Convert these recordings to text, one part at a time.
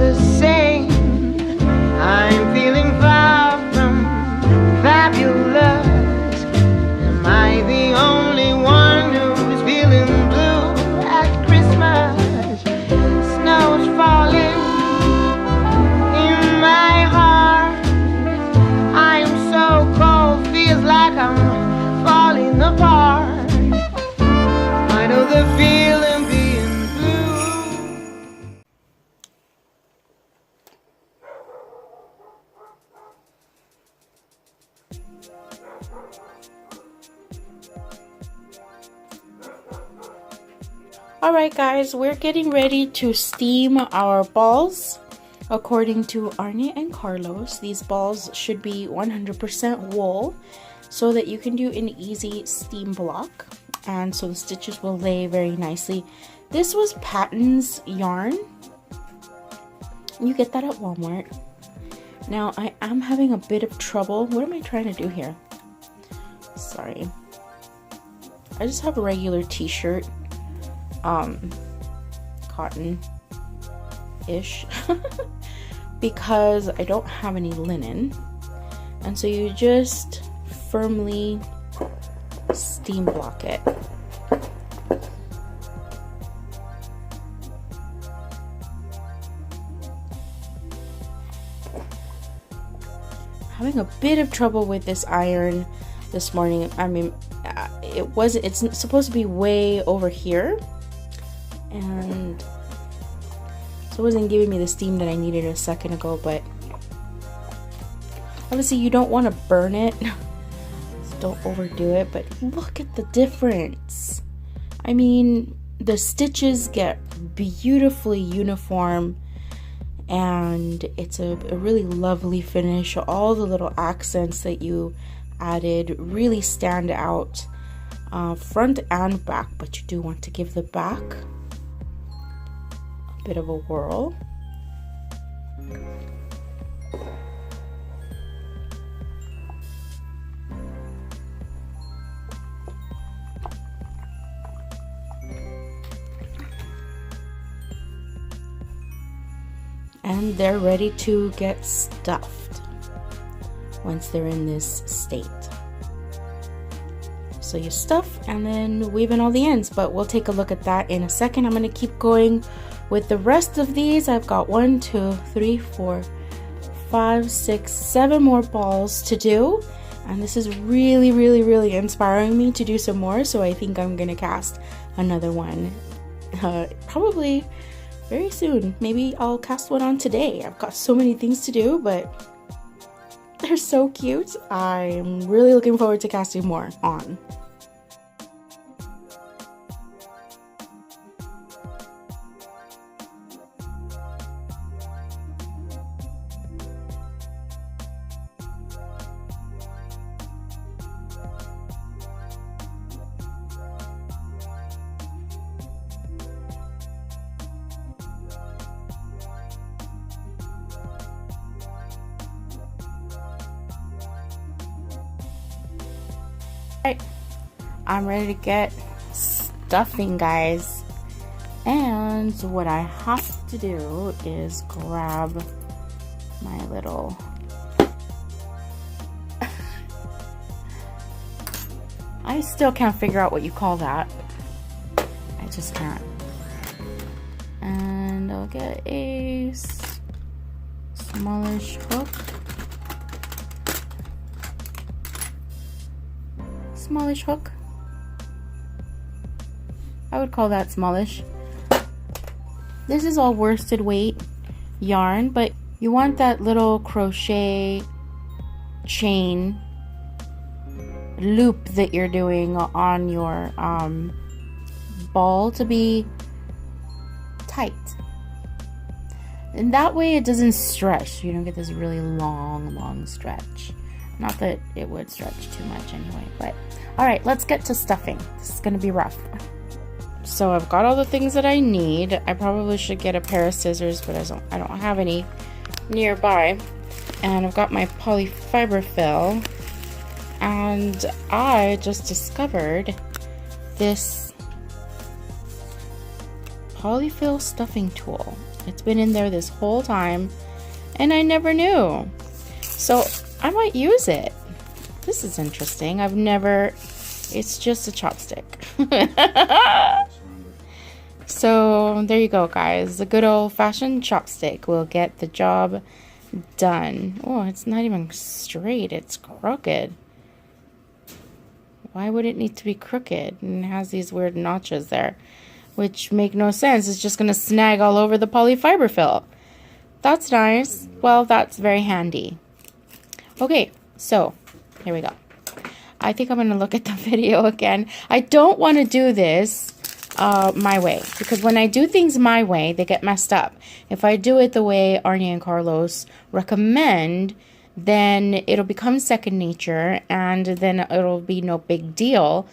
the same. I'm feeling far from fabulous. Am I the only one who's feeling blue at Christmas? Snow's falling in my heart. I'm so cold, feels like I'm falling apart. I know the feeling being blue. Alright guys, we're getting ready to steam our balls. According to Arne and Carlos, these balls should be 100% wool so that you can do an easy steam block, and so the stitches will lay very nicely. This was Patton's yarn. You get that at Walmart. Now I am having a bit of trouble. What am I trying to do here? Sorry. I just have a regular t-shirt. Cotton-ish. Because I don't have any linen. And so you just firmly steam block it. Having a bit of trouble with this iron this morning. I mean, it's supposed to be way over here, and so it wasn't giving me the steam that I needed a second ago. But obviously you don't want to burn it, so don't overdo it. But look at the difference. I mean, the stitches get beautifully uniform, and it's a really lovely finish. All the little accents that you added really stand out, front and back, but you do want to give the back a bit of a whirl. And they're ready to get stuffed once they're in this state. So you stuff and then weave in all the ends, but we'll take a look at that in a second. I'm going to keep going with the rest of these. I've got 1, 2, 3, 4, 5, 6, 7 more balls to do, and this is really inspiring me to do some more. So I think I'm going to cast another one probably very soon. Maybe I'll cast one on today. I've got so many things to do, but they're so cute. I'm really looking forward to casting more on. Alright, I'm ready to get stuffing, guys. And what I have to do is grab my little I still can't figure out what you call that. I just can't. And I'll get a smallish hook. Smallish hook. I would call that smallish. This is all worsted weight yarn, but you want that little crochet chain loop that you're doing on your ball to be tight, and that way it doesn't stretch. You don't get this really long stretch. Not that it would stretch too much anyway, but alright, let's get to stuffing. This is gonna be rough. So I've got all the things that I need. I probably should get a pair of scissors, but I don't have any nearby. And I've got my polyfiber fill, and I just discovered this polyfill stuffing tool, It's been in there this whole time and I never knew. So I might use it. This is interesting. I've never, it's just a chopstick. So there you go, guys. The good old-fashioned chopstick will get the job done. Oh, it's not even straight. It's crooked. Why would it need to be crooked? And it has these weird notches there, which make no sense. It's just going to snag all over the polyfiber fill. That's nice. Well, that's very handy. Okay, so here we go. I think I'm going to look at the video again. I don't want to do this my way, because when I do things my way, they get messed up. If I do it the way Arne and Carlos recommend, then it'll become second nature, and then it'll be no big deal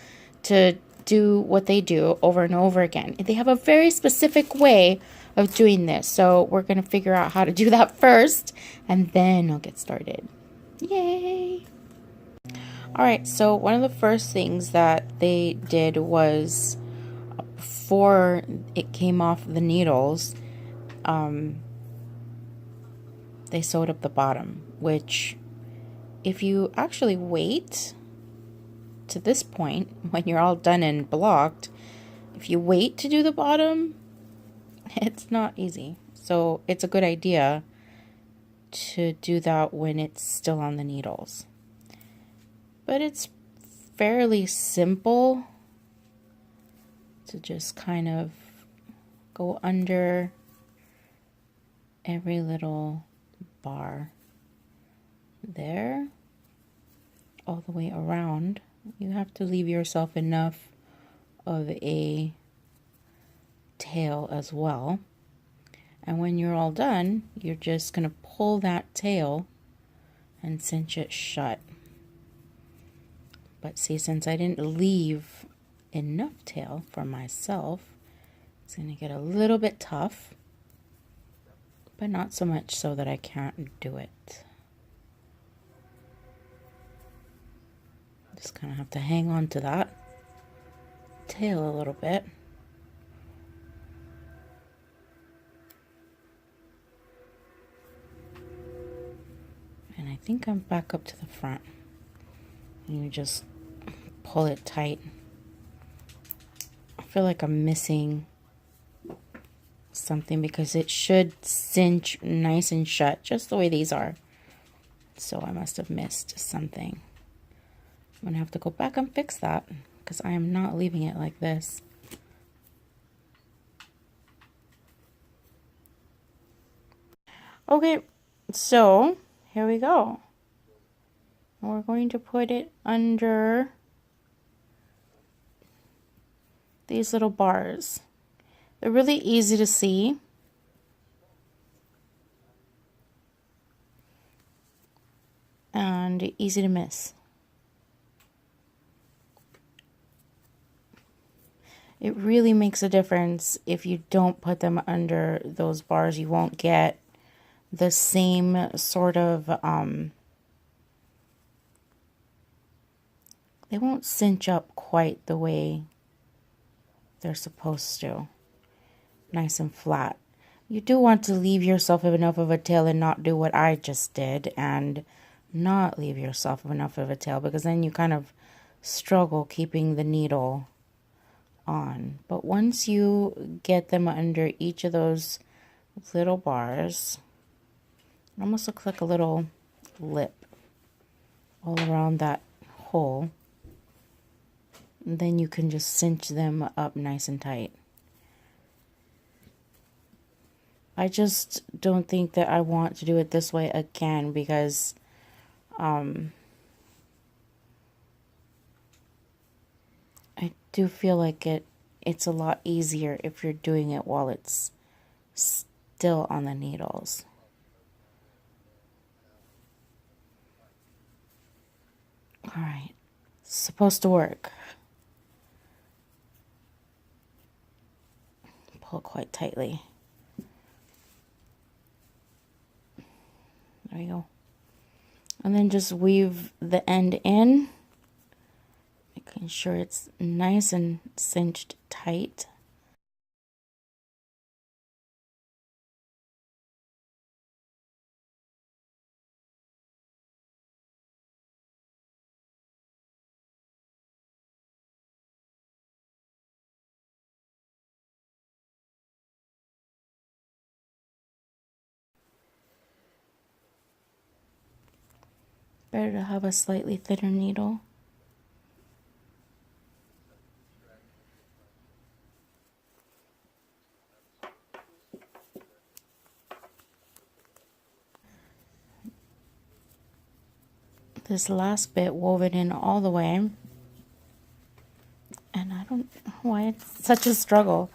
to do what they do over and over again. They have a very specific way of doing this, so we're going to figure out how to do that first, and then I'll get started. Yay! Alright, so one of the first things that they did was, before it came off the needles, they sewed up the bottom, which if you actually wait to this point, when you're all done and blocked, if you wait to do the bottom, it's not easy. So it's a good idea to do that when it's still on the needles. But it's fairly simple to just kind of go under every little bar there, all the way around. You have to leave yourself enough of a tail as well. And when you're all done, you're just going to pull that tail and cinch it shut. But see, since I didn't leave enough tail for myself, it's going to get a little bit tough, but not so much so that I can't do it. Just kind of have to hang on to that tail a little bit. And I think I'm back up to the front. And you just pull it tight. I feel like I'm missing something because it should cinch nice and shut, just the way these are. So I must have missed something. I'm going to have to go back and fix that because I am not leaving it like this. Okay, so here we go. We're going to put it under these little bars. They're really easy to see. And easy to miss. It really makes a difference if you don't put them under those bars. You won't get the same sort of, they won't cinch up quite the way they're supposed to. Nice and flat. You do want to leave yourself enough of a tail and not do what I just did and not leave yourself enough of a tail, because then you kind of struggle keeping the needle on. But once you get them under each of those little bars, it almost looks like a little lip all around that hole. And then you can just cinch them up nice and tight. I just don't think that I want to do it this way again because I do feel like it's a lot easier if you're doing it while it's still on the needles. All right, it's supposed to work. Pull quite tightly. There you go. And then just weave the end in, making sure it's nice and cinched tight. Better to have a slightly thinner needle. This last bit woven in all the way. And I don't know why it's such a struggle.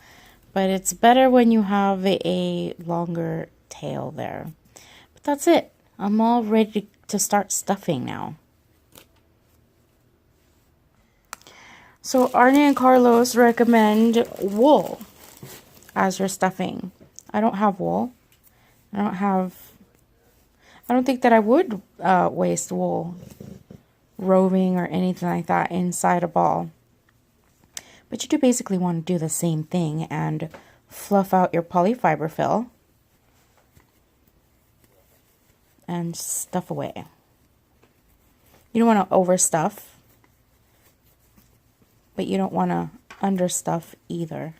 But it's better when you have a longer tail there. But that's it. I'm all ready to start stuffing now. So Arne and Carlos recommend wool as your stuffing. I don't have wool. I don't think that I would waste wool roving or anything like that inside a ball. But you do basically want to do the same thing and fluff out your polyfiber fill and stuff away. You don't want to overstuff, but you don't want to understuff either.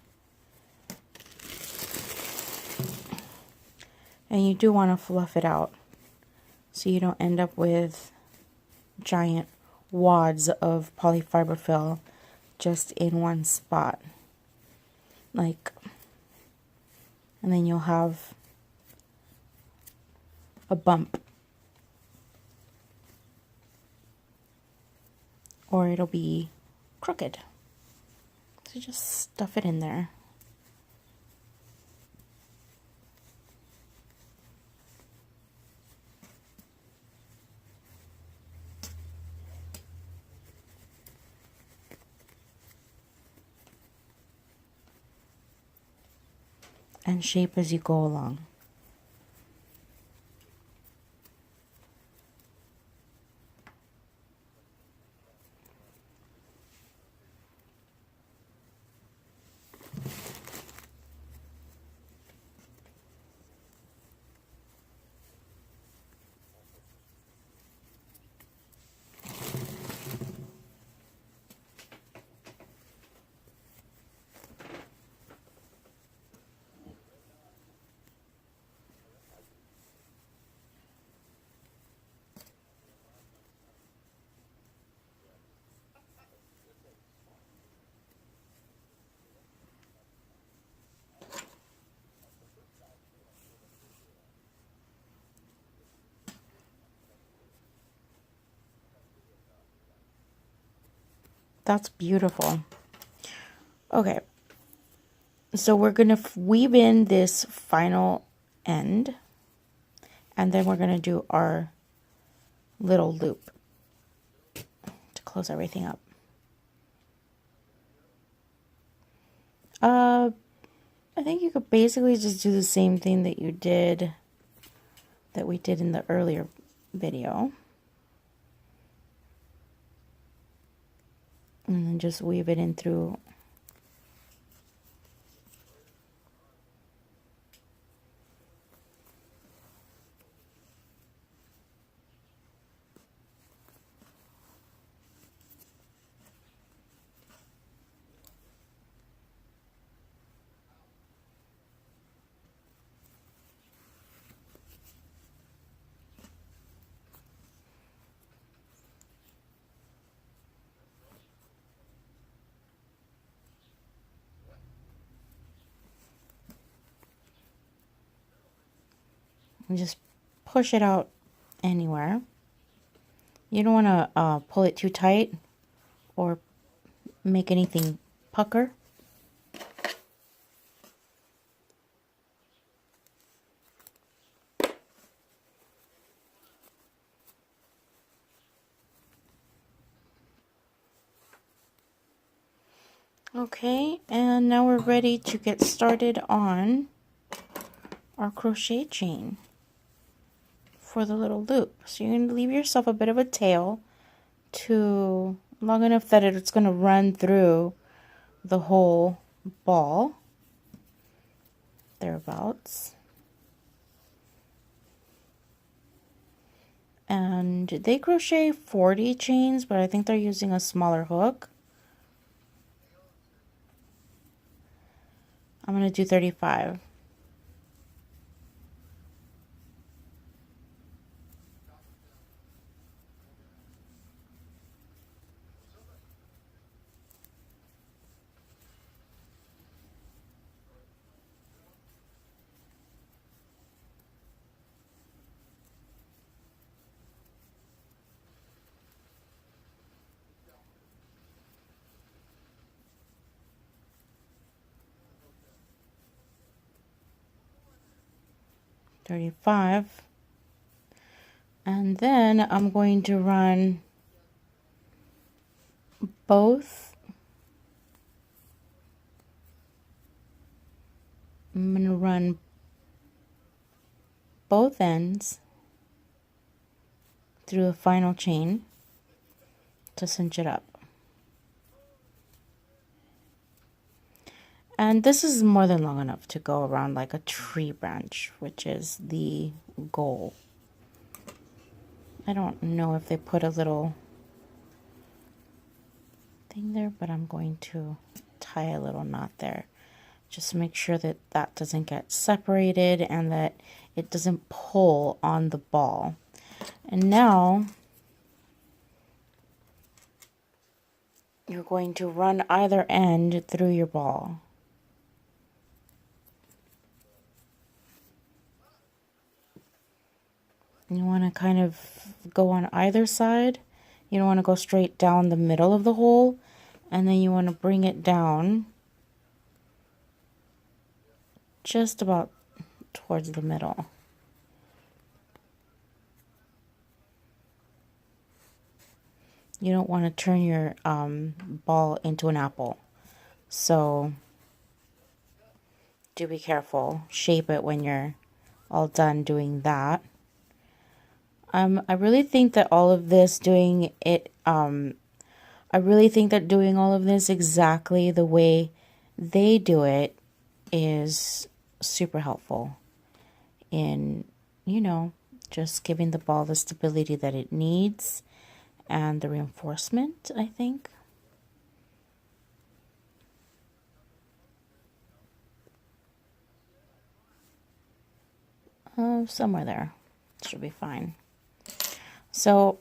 And you do want to fluff it out so you don't end up with giant wads of polyfiber fill just in one spot. And then you'll have a bump. Or it'll be crooked. So just stuff it in there. And shape as you go along. That's beautiful. Okay, so we're gonna weave in this final end, and then we're gonna do our little loop to close everything up. I think you could basically just do the same thing that we did in the earlier video. And then just weave it in through. And just push it out anywhere. You don't want to pull it too tight or make anything pucker. Okay, and now we're ready to get started on our crochet chain for the little loop. So you're going to leave yourself a bit of a tail to long enough that it's going to run through the whole ball, thereabouts. And they crochet 40 chains, but I think they're using a smaller hook. I'm going to do 35. 35. And then I'm going to run both. I'm going to run both ends through the final chain to cinch it up. And this is more than long enough to go around like a tree branch, which is the goal. I don't know if they put a little thing there, but I'm going to tie a little knot there. Just to make sure that that doesn't get separated and that it doesn't pull on the ball. And now you're going to run either end through your ball. You want to kind of go on either side. You don't want to go straight down the middle of the hole, and then you want to bring it down just about towards the middle. You don't want to turn your ball into an apple, so do be careful. Shape it when you're all done doing that. I really think that all of this doing it, I really think that doing all of this exactly the way they do it is super helpful in, you know, just giving the ball the stability that it needs and the reinforcement, I think. Somewhere there. Should be fine. So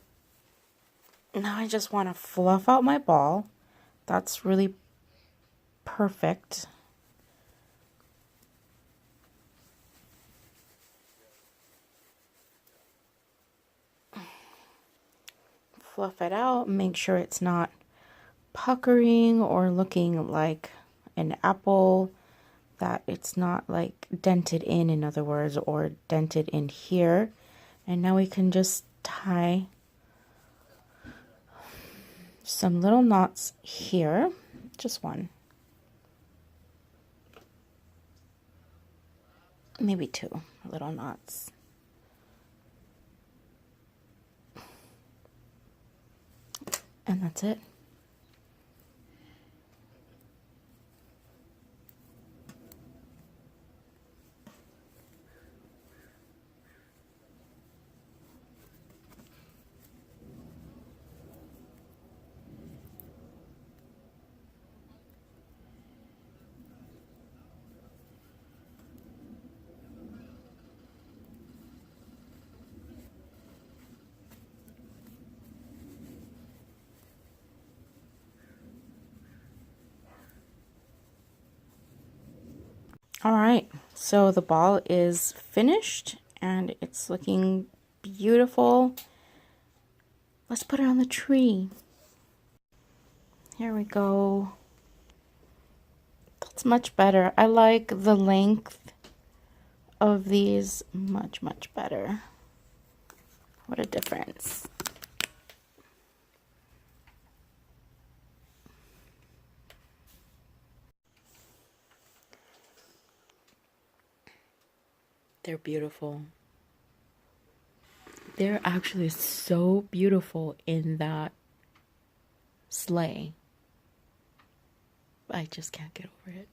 now I just want to fluff out my ball. That's really perfect. Fluff it out, make sure it's not puckering or looking like an apple, that it's not like dented in other words, or dented in here. And now we can just tie some little knots here, just one, maybe two little knots. And that's it. All right, so the ball is finished and it's looking beautiful. Let's put it on the tree. Here we go. That's much better. I like the length of these much, much better. What a difference. They're beautiful. They're actually so beautiful in that sleigh. I just can't get over it.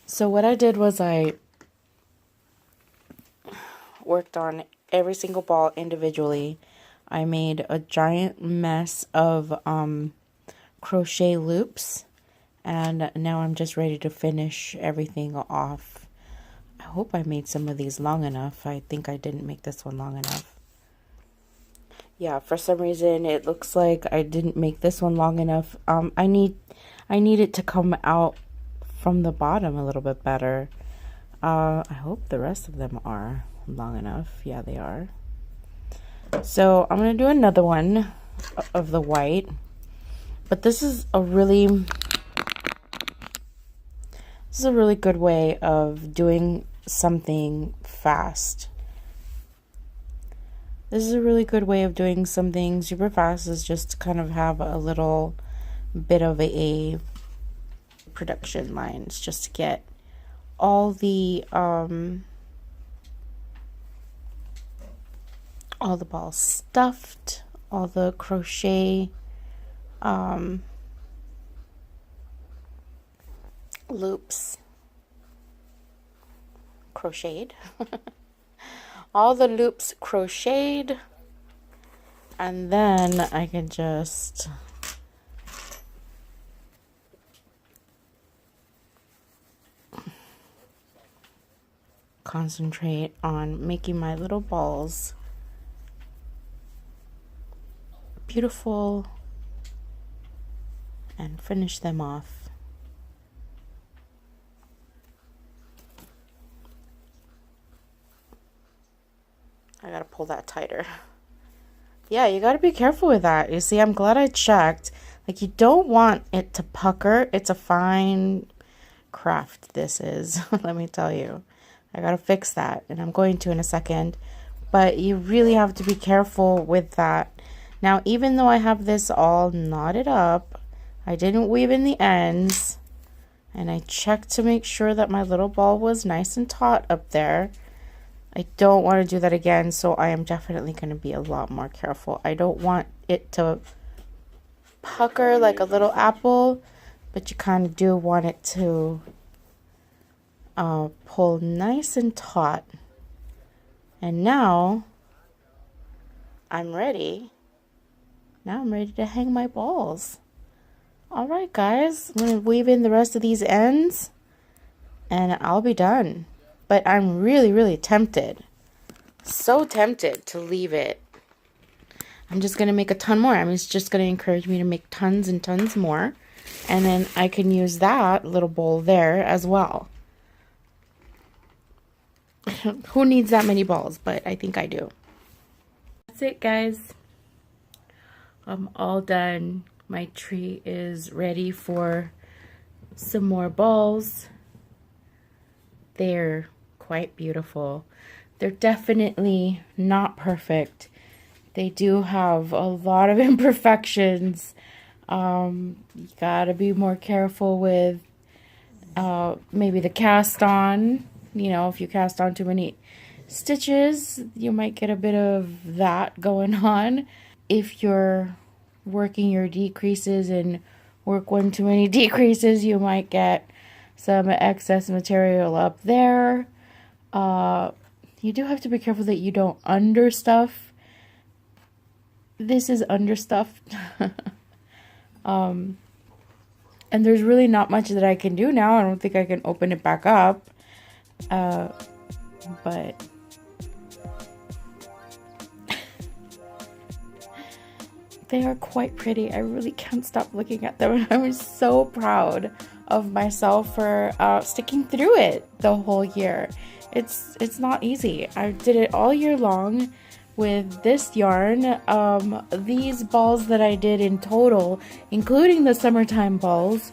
So what I did was I worked on every single ball individually. I made a giant mess of crochet loops, and now I'm just ready to finish everything off. I hope I made some of these long enough. I think I didn't make this one long enough. Yeah, for some reason it looks like I didn't make this one long enough. I need it to come out from the bottom a little bit better. I hope the rest of them are long enough. Yeah, they are. So I'm gonna do another one of the white, but this is a really good way of doing something fast. This is a really good way of doing something super fast, is just to kind of have a little bit of a production lines, just to get all the balls stuffed, all the crochet loops crocheted all the loops crocheted, and then I can just concentrate on making my little balls beautiful and finish them off. I gotta pull that tighter. Yeah, you gotta be careful with that. You see, I'm glad I checked. Like, you don't want it to pucker. It's a fine craft, this is. Let me tell you. I gotta fix that, and I'm going to in a second. But you really have to be careful with that. Now, even though I have this all knotted up, I didn't weave in the ends. And I checked to make sure that my little ball was nice and taut up there. I don't want to do that again, so I am definitely going to be a lot more careful. I don't want it to pucker like a little apple, but you kind of do want it to pull nice and taut. And now I'm ready. Now I'm ready to hang my balls. All right, guys, I'm going to weave in the rest of these ends, and I'll be done. But I'm really, really tempted. So tempted to leave it. I'm just going to make a ton more. I mean, it's just going to encourage me to make tons and tons more. And then I can use that little bowl there as well. Who needs that many balls? But I think I do. That's it, guys. I'm all done. My tree is ready for some more balls. They're quite beautiful. They're definitely not perfect. They do have a lot of imperfections. You gotta be more careful with maybe the cast on. You know, if you cast on too many stitches, you might get a bit of that going on. If you're working your decreases and work one too many decreases, you might get some excess material up there. You do have to be careful that you don't understuff. This is understuffed. And there's really not much that I can do now. I don't think I can open it back up. But they are quite pretty. I really can't stop looking at them. I'm so proud of myself for sticking through it the whole year. It's not easy. I did it all year long with this yarn. These balls that I did in total, including the summertime balls,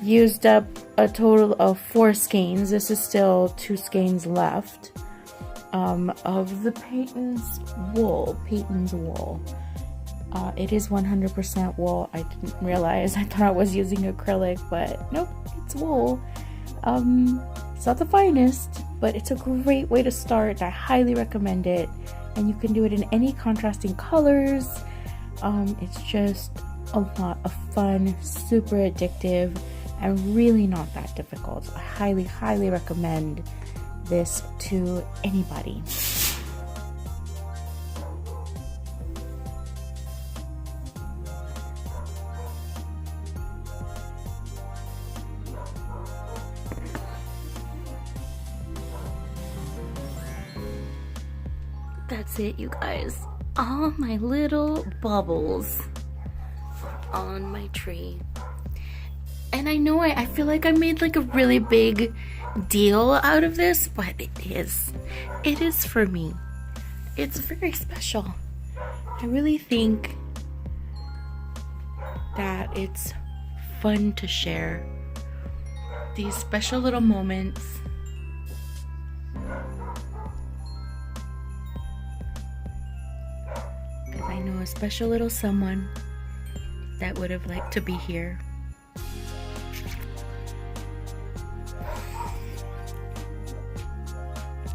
used up a total of 4 skeins. This is still 2 skeins left of the Peyton's wool. It is 100% wool. I didn't realize. I thought I was using acrylic, but nope, it's wool. It's not the finest, but it's a great way to start. I highly recommend it, and you can do it in any contrasting colors. It's just a lot of fun, super addictive, and really not that difficult. I highly, highly recommend this to anybody. That's it, you guys. All my little bubbles on my tree. And I know I feel like I made like a really big deal out of this, but it is for me. It's very special. I really think that it's fun to share these special little moments I know a special little someone that would have liked to be here.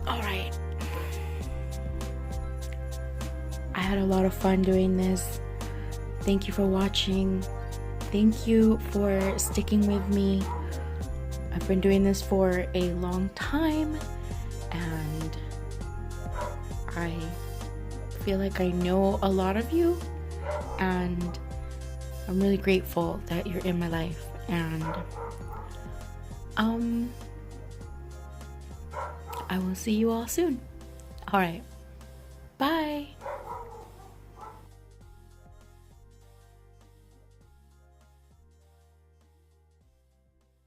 Alright. I had a lot of fun doing this. Thank you for watching. Thank you for sticking with me. I've been doing this for a long time, and I feel like I know a lot of you, and I'm really grateful that you're in my life. And I will see you all soon. All right, bye.